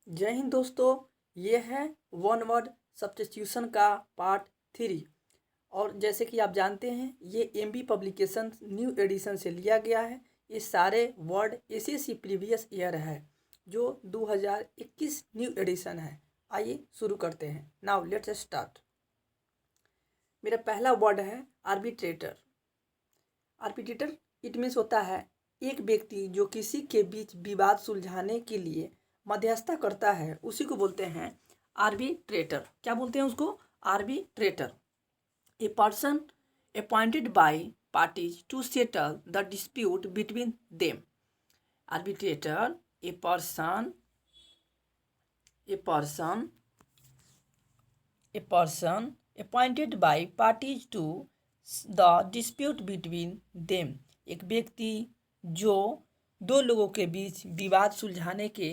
जय हिंद दोस्तों। ये है वन वर्ड सब्स्टिट्यूशन का पार्ट 3। और जैसे कि आप जानते हैं ये एमबी पब्लिकेशन न्यू एडिशन से लिया गया है। ये सारे वर्ड एसएससी प्रीवियस ईयर है जो 2021 न्यू एडिशन है। आइए शुरू करते हैं। Now let's start. मेरा पहला वर्ड है आर्बिट्रेटर। आर्बिट्रेटर इट मीन्स होता है एक व्यक्ति जो किसी के बीच विवाद सुलझाने के लिए मध्यस्थता करता है, उसी को बोलते हैं आर्बिट्रेटर। क्या बोलते हैं उसको? Arbitrator. A person appointed by parties to settle the dispute between them. Arbitrator a person appointed by parties to the dispute between them। एक व्यक्ति जो दो लोगों के बीच विवाद सुलझाने के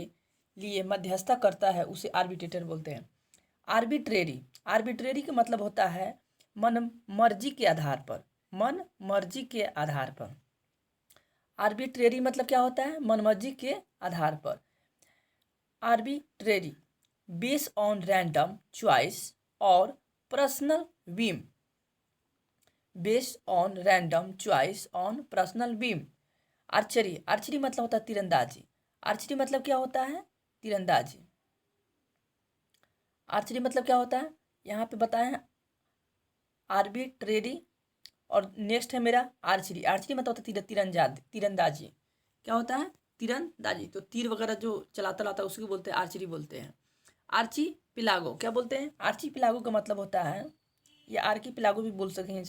लिए मध्यस्थता करता है उसे आर्बिट्रेटर बोलते हैं। आर्बिट्रेरी का मतलब होता है मन मर्जी के आधार पर। आर्बिट्रेरी मतलब क्या होता है? मन मर्जी के आधार पर। Arbitrary based on random choice और personal whim। Based on random choice on personal whim। Archery मतलब होता है तीरंदाजी। आर्चरी मतलब क्या होता है? तीरंदाजी। आर्चरी मतलब क्या होता है यहाँ पे बताएं। आर्बिट्रेरी और नेक्स्ट है मेरा आर्चरी मतलब होता है तीरंदाजी। क्या होता है? तीरंदाजी। तो तीर वगैरह जो चलाता है उसको बोलते हैं आर्चरी बोलते हैं। आर्ची पिलागो क्या बोलते हैं? आर्ची पिलागो का मतलब होता है, या आर्की पिलागो भी बोल सकें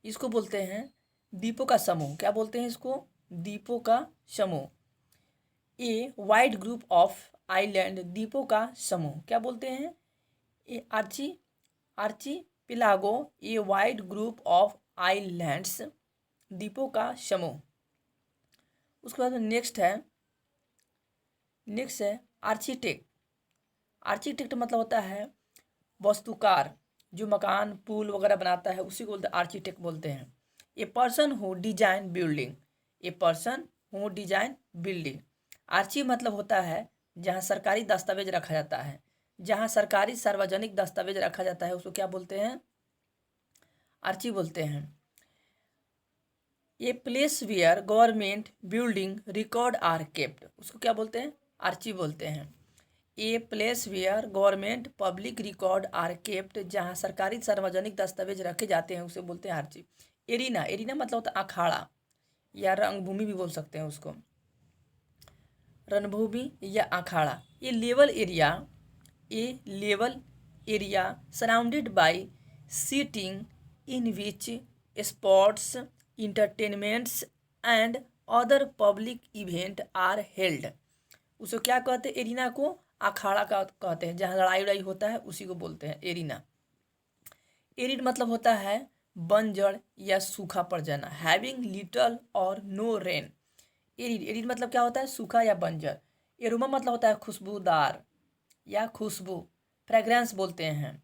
इसको बोलते हैं द्वीपों का समूह। क्या बोलते हैं इसको? द्वीपों का समूह। A wide group of island द्वीपों का समूह। क्या बोलते हैं? A archipelago a wide group of islands द्वीपों का समूह। उसके बाद नेक्स्ट है आर्किटेक्ट। आर्किटेक्ट मतलब होता है वास्तुकार, जो मकान पुल वगैरह बनाता है उसी को बोलते हैं आर्किटेक्ट बोलते हैं। A person who design building. Archi मतलब होता है जहाँ सरकारी दस्तावेज रखा जाता है, जहाँ सरकारी सार्वजनिक दस्तावेज रखा जाता है उसको क्या बोलते हैं? आर्ची बोलते हैं। A place where government building record are kept, उसको क्या बोलते हैं? आर्ची बोलते हैं। A place where government public record are kept, जहाँ सरकारी सार्वजनिक दस्तावेज रखे जाते हैं उसे बोलते हैं आर्ची। एरिना मतलब होता है अखाड़ा या रंगभूमि भी बोल सकते हैं उसको, रणभूमि या अखाड़ा। A level area surrounded by seating in which sports entertainments and other public event are held. उसको क्या कहते हैं? एरिना को अखाड़ा का कहते हैं, जहाँ लड़ाई होता है उसी को बोलते हैं एरिना। एरिड मतलब होता है बंजर या सूखा पड़ जाना, हैविंग लिटल और नो रेन। एरिड मतलब क्या होता है? सूखा या बंजर। एरोमा मतलब होता है खुशबूदार या खुशबू, फ्रेग्रेंस बोलते हैं।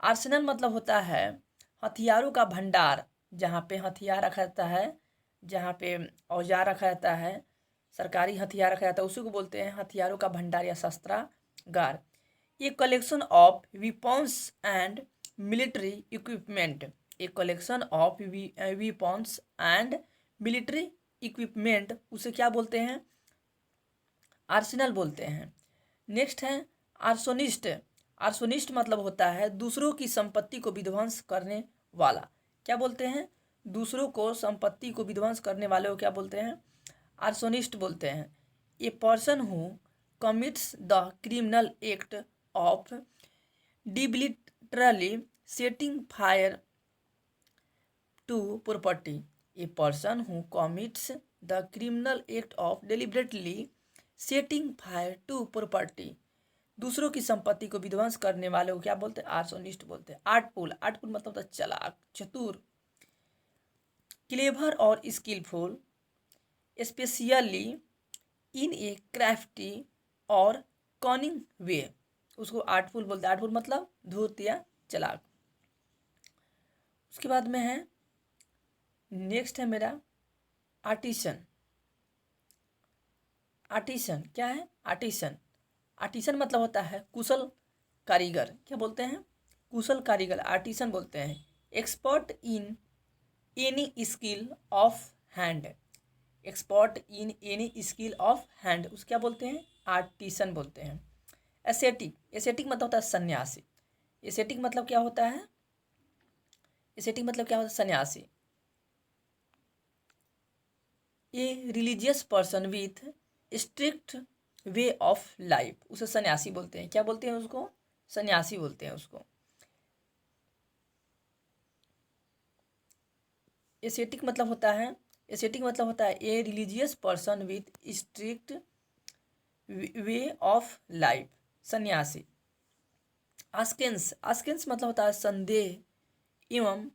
आर्सेनल मतलब होता है हथियारों का भंडार, जहाँ पे हथियार रखा जाता है, जहाँ पे औजार रखा जाता है, सरकारी हथियार रखा जाता है उसी को बोलते हैं हथियारों का भंडार या शस्त्रागार। A collection of weapons and military equipment. A collection of weapons and military equipment उसे क्या बोलते हैं? आर्सेनल बोलते हैं। नेक्स्ट है आर्सोनिस्ट। आर्सोनिस्ट मतलब होता है दूसरों की संपत्ति को विध्वंस करने वाला। क्या बोलते हैं? दूसरों को संपत्ति को विध्वंस करने वाले को क्या बोलते हैं? आर्सोनिस्ट बोलते हैं। A person who commits the criminal act of deliberately setting fire to property. A person who commits the criminal act of deliberately setting fire to property, दूसरों की संपत्ति को विध्वंस करने वाले को क्या बोलते हैं? आर्सोनिस्ट बोलते हैं। आर्टफुल मतलब होता है चालाक, चतुर। क्लेवर और skillful, especially in a crafty और कॉनिंग वे, उसको आर्टफुल बोलते हैं। आर्टफुल मतलब धूर्त या चालाक। उसके बाद में है नेक्स्ट है मेरा आर्टिसन। आर्टिसन क्या है? आर्टिसन, आर्टिसन मतलब होता है कुशल कारीगर। क्या बोलते हैं? कुशल कारीगर, आर्टिसन बोलते हैं। Expert in any skill of hand, expert in any skill of hand, उस क्या बोलते हैं? आर्टिसन बोलते हैं। एसेटिक, एसेटिक मतलब होता है सन्यासी। एसेटिक मतलब क्या होता है? एसेटिक मतलब क्या होता है? सन्यासी। A religious person with strict way of life, उसे सन्यासी बोलते हैं। क्या बोलते हैं उसको? सन्यासी बोलते हैं उसको। एसेटिक मतलब होता है, एसेटिक मतलब होता है a religious person with strict way of life, सन्यासी। आस्केंस, आस्केंस मतलब होता है संदेह एवं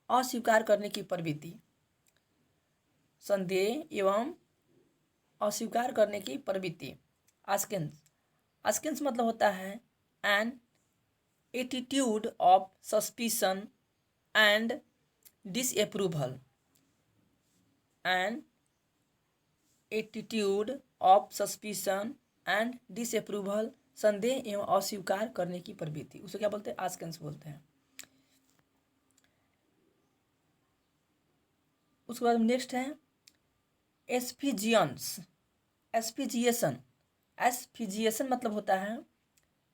अस्वीकार करने की प्रवृत्ति, संदेह एवं अस्वीकार करने की प्रवृत्ति। आस्केंस, आस्केंस मतलब होता है an attitude of suspicion and disapproval, an attitude of suspicion and disapproval, संदेह एवं अस्वीकार करने की प्रवृत्ति, उसे क्या बोलते हैं? आस्केंस बोलते हैं। उसके बाद नेक्स्ट है एस्फिजियंस, एस्फिजिएशन, एस्फिजिएशन मतलब होता है,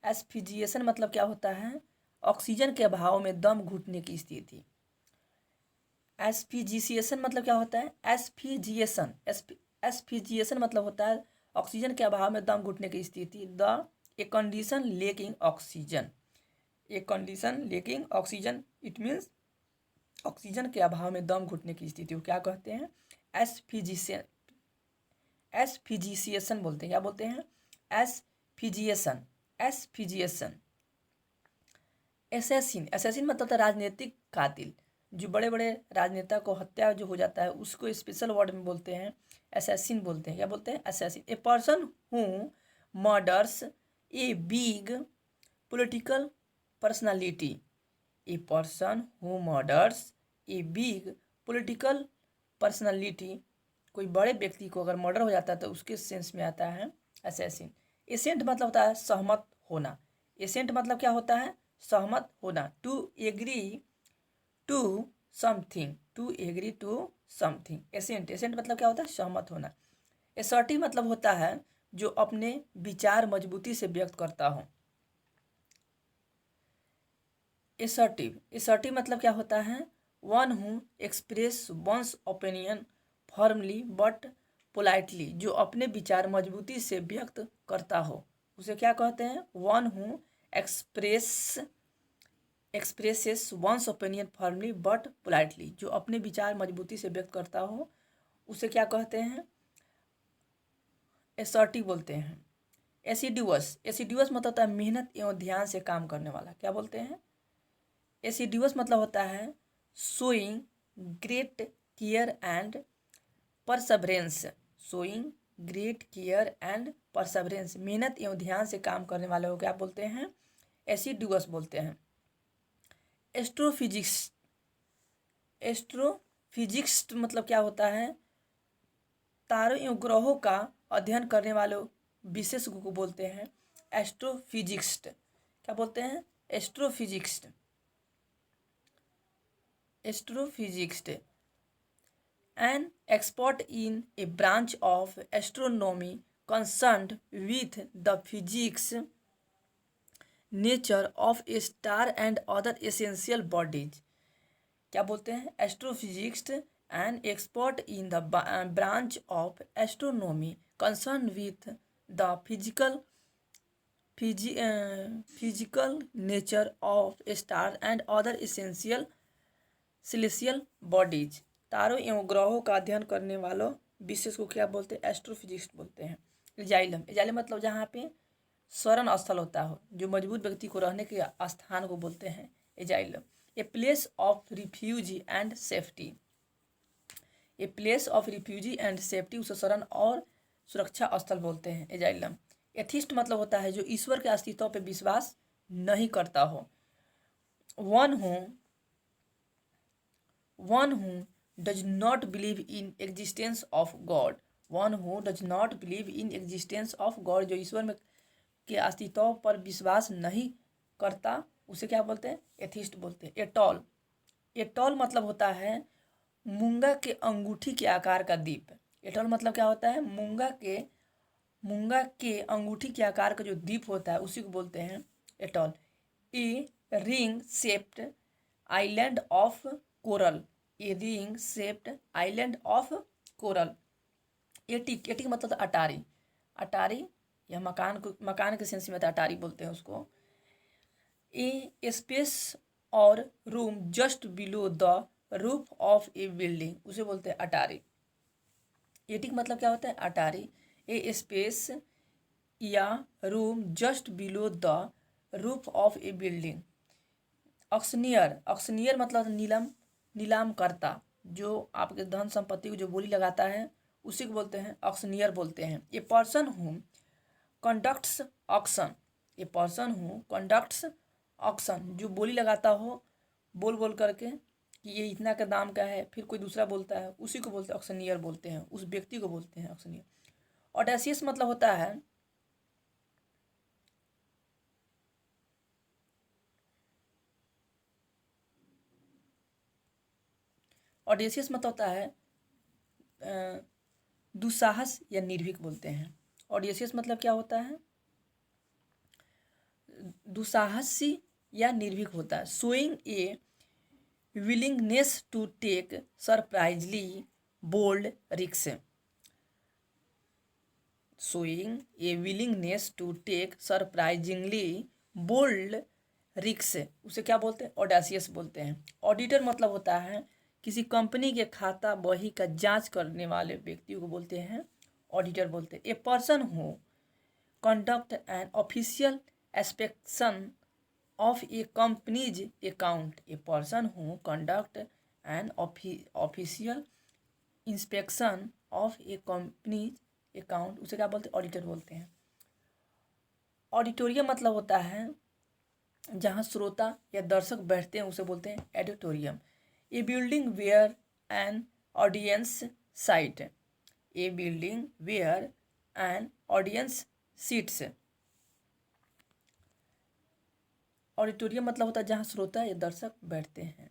एस्फिजिएशन मतलब क्या होता है? ऑक्सीजन के अभाव में दम घुटने की स्थिति। एस्फिजिएशन मतलब क्या होता है? एस्फिजिएशन, एस्फिजिएशन मतलब होता है ऑक्सीजन के अभाव में दम घुटने की स्थिति। The a condition lacking oxygen, a condition lacking oxygen, it means oxygen के अभाव में दम घुटने की स्थिति को क्या कहते हैं? एस्फिजिएशन, एस्फिजिएशन बोलते हैं। क्या बोलते हैं? एस्फिजिएशन, एस्फिजिएशन। एसेसिन, एसेसिन मतलब होता है राजनीतिक कातिल, जो बड़े बड़े राजनेता को हत्या जो हो जाता है उसको स्पेशल वर्ड में बोलते हैं एसेसिन बोलते हैं। क्या बोलते हैं? Assassin. A person who murders a big political personality, A person who murders a big political personality, कोई बड़े व्यक्ति को अगर मर्डर हो जाता है तो उसके सेंस में आता है असैसिन। एसेंट मतलब होता है सहमत होना, एसेंट मतलब क्या होता है? सहमत होना। To agree to something, to agree to something, assent, assent मतलब क्या होता है? सहमत होना। एसर्टिव मतलब होता है जो अपने विचार मजबूती से व्यक्त करता हो। एसर्टिव, एसर्टिव मतलब क्या होता है? One who express once opinion firmly but politely, जो अपने विचार मजबूती से व्यक्त करता हो उसे क्या कहते हैं? One who expresses once opinion firmly but politely, जो अपने विचार मजबूती से व्यक्त करता हो उसे क्या कहते हैं? एसर्टिव बोलते हैं। एसिडुअस, एसिडुअस मतलब होता है मेहनत एवं ध्यान से काम करने वाला। क्या बोलते हैं? एसिडुअस मतलब होता है showing great care and Perseverance, showing great care and Perseverance, मेहनत एवं ध्यान से काम करने वाले को क्या बोलते हैं? एसिडुअस बोलते हैं। एस्ट्रोफिजिक्स, एस्ट्रोफिजिक्स मतलब क्या होता है? तारों एवं ग्रहों का अध्ययन करने वालों विशेषज्ञ को बोलते हैं एस्ट्रोफिजिक्स। क्या बोलते हैं? Astrophysics, astrophysics. An expert in a branch of astronomy concerned with the physics, nature of a star and other essential bodies. क्या बोलते हैं? Astrophysics, an expert in the branch of astronomy concern with the physical nature of star and other essential celestial bodies, तारों एवं ग्रहों का अध्ययन करने वालों विशेष को क्या बोलते हैं? एस्ट्रोफिजिक्स बोलते हैं। एजाइलम, एजाइलम मतलब जहाँ पे शरण स्थल होता हो, जो मजबूत व्यक्ति को रहने के स्थान को बोलते हैं asylum. A place of refuge and safety, a place of refugee and safety, उसे शरण और सुरक्षा स्थल बोलते हैं एजाइलम। एथिस्ट मतलब होता है जो ईश्वर के अस्तित्व पर विश्वास नहीं करता हो। One who does not believe in existence of God, one who does not believe in existence of God, जो ईश्वर में के अस्तित्व पर विश्वास नहीं करता, उसे क्या बोलते हैं? एथिस्ट बोलते हैं। एटॉल, एटॉल मतलब होता है मूंगा के अंगूठी के आकार का द्वीप। एटॉल मतलब क्या होता है? मूंगा के अंगूठी के आकार का जो द्वीप होता है उसी को बोलते हैं atoll. A ring shaped island of coral, a ring shaped island of coral. Attic, attic मतलब अटारी, अटारी या मकान के सेंस में अटारी बोलते हैं उसको। ए स्पेस और room just below the roof of A building, उसे बोलते हैं अटारी। एटिक मतलब क्या होता है? अटारी। ए स्पेस या room just below the roof of A building. Auctioneer, auctioneer मतलब नीलाम करता, जो आपके धन संपत्ति को जो बोली लगाता है उसी को बोलते हैं ऑक्शनियर बोलते हैं। A person who conducts auction, A person who conducts auction, जो बोली लगाता हो बोल बोल करके कि ये इतना का दाम का है, फिर कोई दूसरा बोलता है, उसी को बोलते हैं ऑक्शनियर बोलते हैं, उस व्यक्ति को बोलते हैं ऑक्शनियर। ऑडेसियस मतलब होता है ऑडेसियस मतलब होता है दुस्साहस या निर्भीक बोलते हैं। ऑडेसियस मतलब क्या होता है? दुस्साहसी या निर्भीक होता है। Showing a willingness to take surprisingly bold risks, showing a willingness to take surprisingly bold risks, उसे क्या बोलते हैं? ऑडेसियस बोलते हैं। ऑडिटर मतलब होता है किसी कंपनी के खाता बही का जांच करने वाले व्यक्ति को बोलते हैं ऑडिटर बोलते हैं। A person who conduct an official inspection of A companies account, A person who conduct an official inspection of A companies account, उसे क्या बोलते हैं? ऑडिटर बोलते हैं। ऑडिटोरियम मतलब होता है जहाँ श्रोता या दर्शक बैठते हैं, उसे बोलते हैं auditorium. A building where an audience sit, a building where an audience sits, auditorium मतलब होता है जहाँ श्रोता या दर्शक बैठते हैं।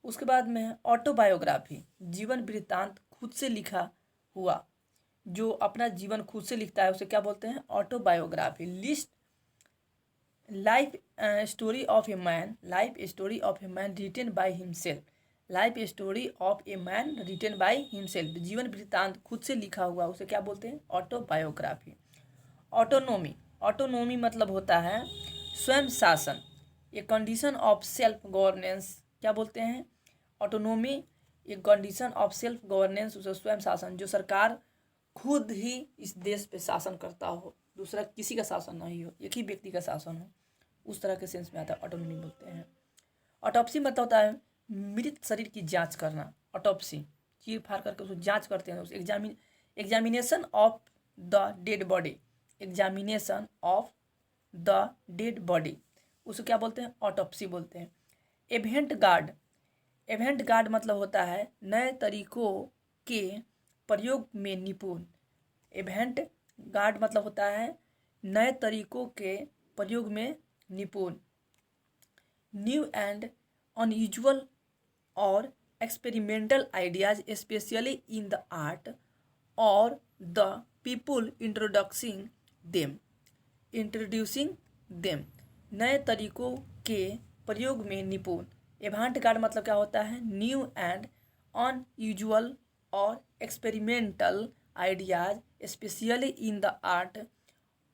उसके बाद में ऑटोबायोग्राफी, जीवन वृत्तांत खुद से लिखा हुआ, जो अपना जीवन खुद से लिखता है उसे क्या बोलते हैं? Autobiography. List life story of a man, life story of a man written by himself, life story of a man written by himself, जीवन वृत्तांत खुद से लिखा हुआ उसे क्या बोलते हैं? ऑटोबायोग्राफी। ऑटोनोमी, ऑटोनोमी मतलब होता है स्वयं शासन, a condition of self governance, क्या बोलते हैं? ऑटोनोमी एक कंडीशन ऑफ सेल्फ गवर्नेंस, उसे स्वयं शासन, जो सरकार खुद ही इस देश पे शासन करता हो, दूसरा किसी का शासन नहीं हो, एक ही व्यक्ति का शासन हो, उस तरह के सेंस में आता है ऑटोनोमी बोलते हैं। ऑटोप्सी मतलब होता है मृत शरीर की जांच करना, ऑटोप्सी चीर फाड़ करके उसको जांच करते हैं, उस examination of the dead body, examination of the dead body, उसे क्या बोलते हैं? ऑटोप्सी बोलते हैं। एवेंट गार्ड, एवेंट गार्ड मतलब होता है नए तरीकों के प्रयोग में निपुण, एवेंट गार्ड मतलब होता है नए तरीकों के प्रयोग में निपुण। न्यू एंड अनयूजुअल और experimental ideas specially in the art और द पीपुल इंट्रोड्यूसिंग देम, नए तरीकों के प्रयोग में निपुण। एवांट गार्ड मतलब क्या होता है? न्यू एंड अनयूजुअल और experimental ideas specially in the art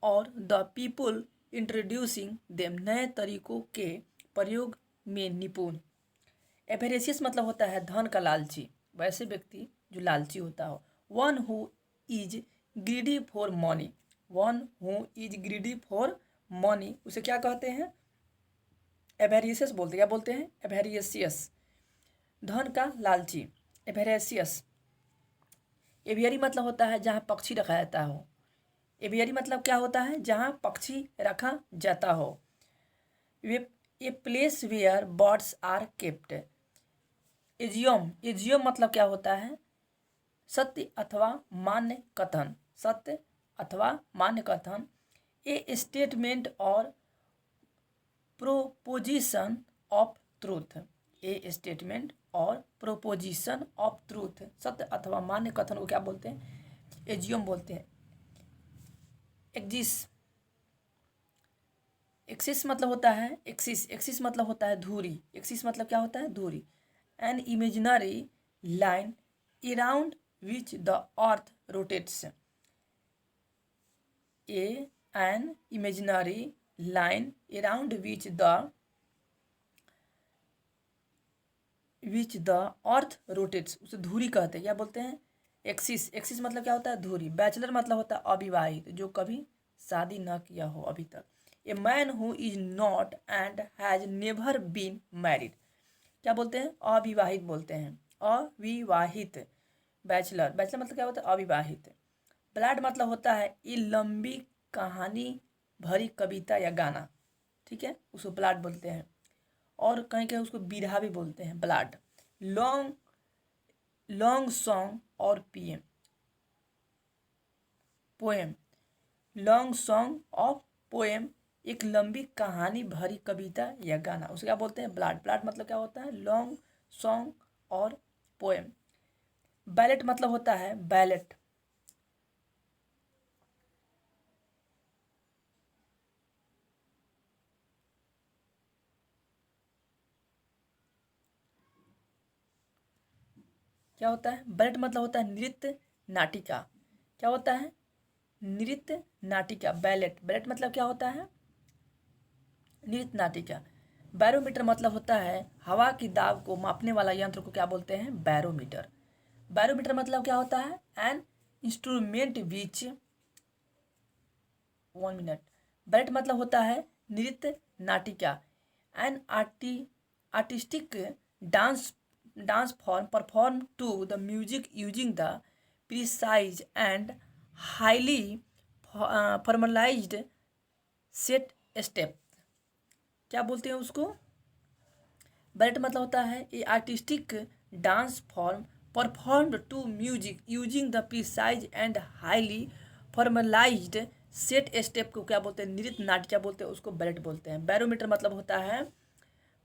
और द पीपुल इंट्रोड्यूसिंग देम, नए तरीकों के प्रयोग में निपुण। एवेरेसियस मतलब होता है धन का लालची, वैसे व्यक्ति जो लालची होता हो। One who is greedy for money, one who is greedy for money, उसे क्या कहते हैं? एवेरियस बोलते हैं। क्या बोलते हैं? एवेरियसियस, धन का लालची, एवेरेसियस। एवियरी मतलब होता है जहाँ पक्षी रखा जाता हो, एवियरी मतलब क्या होता है? जहाँ पक्षी रखा जाता हो। वे a place where birds are kept. एजियम, एजियम मतलब क्या होता है? सत्य अथवा मान्य कथन, सत्य अथवा मान्य कथन। ए स्टेटमेंट और proposition of truth, A statement और प्रोपोजिशन ऑफ ट्रूथ। सत्य अथवा मान्य कथन को क्या बोलते हैं? एजियम बोलते हैं। एक्सिस, एक्सिस मतलब होता है एक्सिस, एक्सिस मतलब होता है धुरी। एक्सिस मतलब क्या होता है? धुरी। An imaginary line around which the earth rotates, an imaginary line around which the earth rotates, उसे धुरी कहते हैं। क्या बोलते हैं? एक्सिस। एक्सिस मतलब क्या होता है? धुरी। बैचलर मतलब होता है अविवाहित, जो कभी शादी न किया हो अभी तक। A man who is not and has never been married, क्या बोलते हैं? अविवाहित बोलते हैं, अविवाहित। बैचलर, बैचलर मतलब क्या होता है? अविवाहित। ब्लाड मतलब होता है ये लंबी कहानी भरी कविता या गाना, ठीक है, उसको ब्लाड बोलते हैं। और कहीं कहीं उसको बिरहा भी बोलते हैं, ब्लाड। लॉन्ग, लॉन्ग सॉन्ग और PM, poem, long song of poem, एक लंबी कहानी भरी कविता या गाना, उसे क्या बोलते हैं? ब्लाड। ब्लाड मतलब क्या होता है? लॉन्ग सॉन्ग और पोएम। बैलेट मतलब होता है, बैलेट, क्या होता है? बैलेट मतलब होता है नृत्य नाटिका। क्या होता है? नृत्य नाटिका, बैलेट। बैलेट मतलब क्या होता है? नृत्य नाटिका। बैरोमीटर मतलब होता है हवा की दाब को मापने वाला यंत्र को क्या बोलते हैं? बैरोमीटर। बैरोमीटर मतलब क्या होता है? An instrument which, 1 minute. Ballet मतलब होता है नृत्य नाटिका। An artistic dance, dance form perform to the music using the precise and highly formalised set step, क्या बोलते हैं उसको? बैलेट मतलब होता है a artistic dance form performed to music using the precise and highly formalised set step को क्या बोलते हैं? नृत्य नाट्य बोलते हैं, उसको बैलेट बोलते हैं। बैरोमीटर मतलब होता है,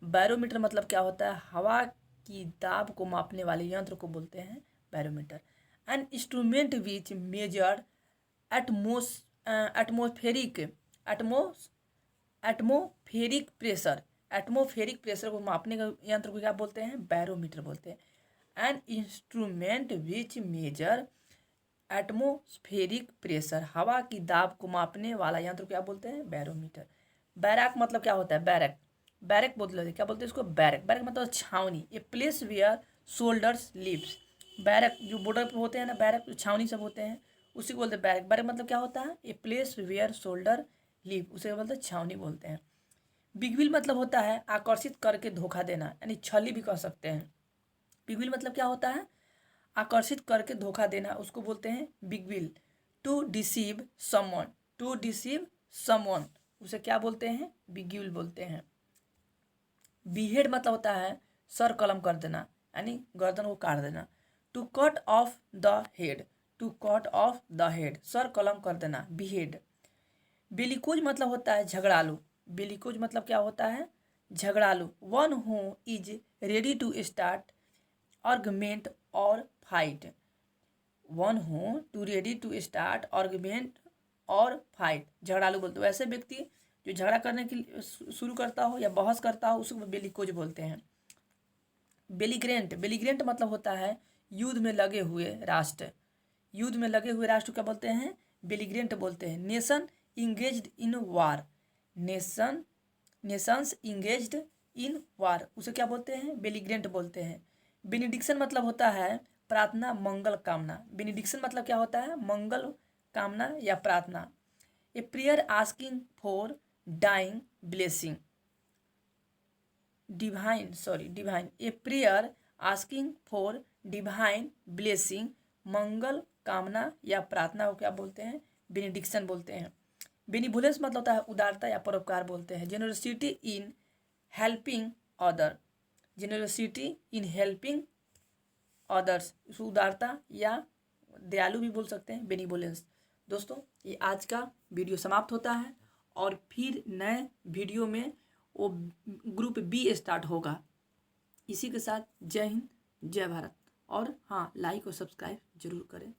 बैरोमीटर मतलब क्या होता है? हवा की दाब को मापने वाले यंत्र को बोलते हैं barometer. An instrument which measure atmos atmospheric atmospheric pressure, atmospheric pressure को मापने का यंत्र को क्या बोलते हैं? बैरोमीटर बोलते हैं। An instrument which measure atmospheric pressure, हवा की दाब को मापने वाला यंत्र क्या बोलते हैं? बैरोमीटर। बैरक मतलब क्या होता है? बैरक, बैरक बोलते हैं, क्या बोलते हैं इसको? बैरक। बैरक मतलब छावनी, a place where soldiers lives. Barrack जो बॉर्डर पे होते हैं ना, बैरक जो छावनी सब होते हैं, उसी को बोलते हैं बैरक। बैरक मतलब क्या होता है? A place where soldier live, उसे बोलते हैं छावनी बोलते हैं। बिगविल मतलब होता है आकर्षित करके धोखा देना, यानी छली भी कह सकते हैं। बिगविल मतलब क्या होता है? आकर्षित करके धोखा देना, उसको बोलते हैं beguile. To deceive someone, to deceive someone, उसे क्या बोलते हैं? बिगविल बोलते हैं। बीहेड मतलब होता है सर कलम कर देना, यानी गर्दन को काट देना। To cut off the head, to cut off the head, सर कलम कर देना, बीहेड। बेलिकोज मतलब होता है झगड़ालू, बेलिकोज मतलब क्या होता है? झगड़ालू। One who is ready to start argument और fight, one who to ready to start argument और फाइट, झगड़ालू बोलते हो। ऐसे व्यक्ति जो झगड़ा करने के लिए शुरू करता हो या बहस करता हो, उसको बेलिकोज बोलते हैं। बेलिग्रेंट, बेलिग्रेंट मतलब होता है युद्ध में लगे हुए राष्ट्र, युद्ध में लगे हुए राष्ट्र क्या बोलते हैं? बेलिग्रेंट बोलते हैं। नेशन इंगेज्ड इन वार, नेशन, नेशंस इंगेज्ड इन वार, उसे क्या बोलते हैं? बेलिग्रेंट बोलते हैं। बेनिडिक्शन मतलब होता है प्रार्थना, मंगल कामना। बेनिडिक्शन मतलब क्या होता है? मंगल कामना या प्रार्थना। A prayer asking for dying blessing, divine, divine. A prayer asking for divine blessing, मंगल कामना या प्रार्थना को क्या बोलते हैं? बेनिडिक्शन बोलते हैं। बेनिवोलेंस मतलब होता है उदारता या परोपकार बोलते हैं। Generosity in helping other, generosity in helping others, इसको उदारता या दयालु भी बोल सकते हैं, बेनिवोलेंस। दोस्तों ये आज का वीडियो समाप्त होता है और फिर नए वीडियो में वो ग्रुप बी स्टार्ट होगा। इसी के साथ जय हिंद, जय भारत। और हाँ, लाइक और सब्सक्राइब जरूर करें।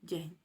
जय हिंद।